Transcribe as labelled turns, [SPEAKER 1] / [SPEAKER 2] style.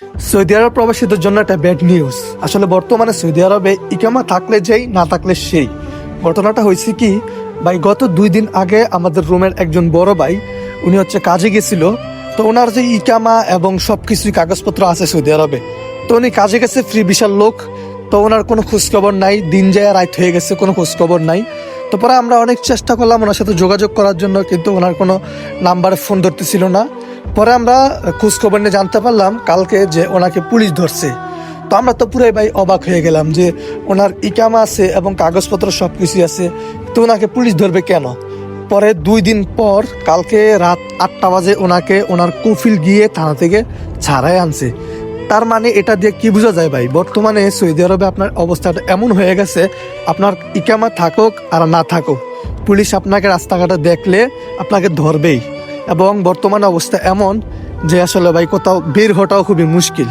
[SPEAKER 1] Saudi আরব প্রবাসীদের জন্য একটা ব্যাড নিউজ। আসলে বর্তমানে সৌদি আরবে ইকামা থাকলে যেই, না থাকলে সেই। ঘটনাটা হয়েছে কি ভাই, গত 2 দিন আগে আমাদের রুমের একজন বড় ভাই, উনি হচ্ছে কাজে গেছিল। তো ওনার যে ইকামা এবং সবকিছুই কাগজপত্র আছে সৌদি আরবে, তো উনি কাজে গেছে, ফ্রি বিশাল লোক। তো ওনার কোনো খোঁজখবর নাই, দিন যায় রাত হয়ে গেছে, কোনো খোঁজখবর নাই। তো পরে আমরা অনেক চেষ্টা করলাম ওনার সাথে যোগাযোগ করার জন্য, কিন্তু ওনার কোনো নাম্বারে ফোন ধরতেছিল না। পরে আমরা খোঁজখবর নিয়ে জানতে পারলাম কালকে যে ওনাকে পুলিশ ধরছে। তো আমরা তো পুরাই ভাই অবাক হয়ে গেলাম যে ওনার ইকামা আছে এবং কাগজপত্র সব কিছুই আছে, তো ওনাকে পুলিশ ধরবে কেন? পরে 2 দিন পর কালকে রাত 8টা বাজে ওনাকে ওনার কফিল গিয়ে থানা থেকে ছাড়াই আনছে। তার মানে এটা দিয়ে কি বোঝা যায় ভাই, বর্তমানে সৌদি আরবে আপনার অবস্থাটা এমন হয়ে গেছে, আপনার ইকামা থাকুক আর না থাকুক, পুলিশ আপনাকে রাস্তাঘাটে দেখলে আপনাকে ধরবেই। এবং বর্তমানে অবস্থা এমন যে আসলে ভাই কোথাও বের হওয়াটাও খুবই মুশকিল।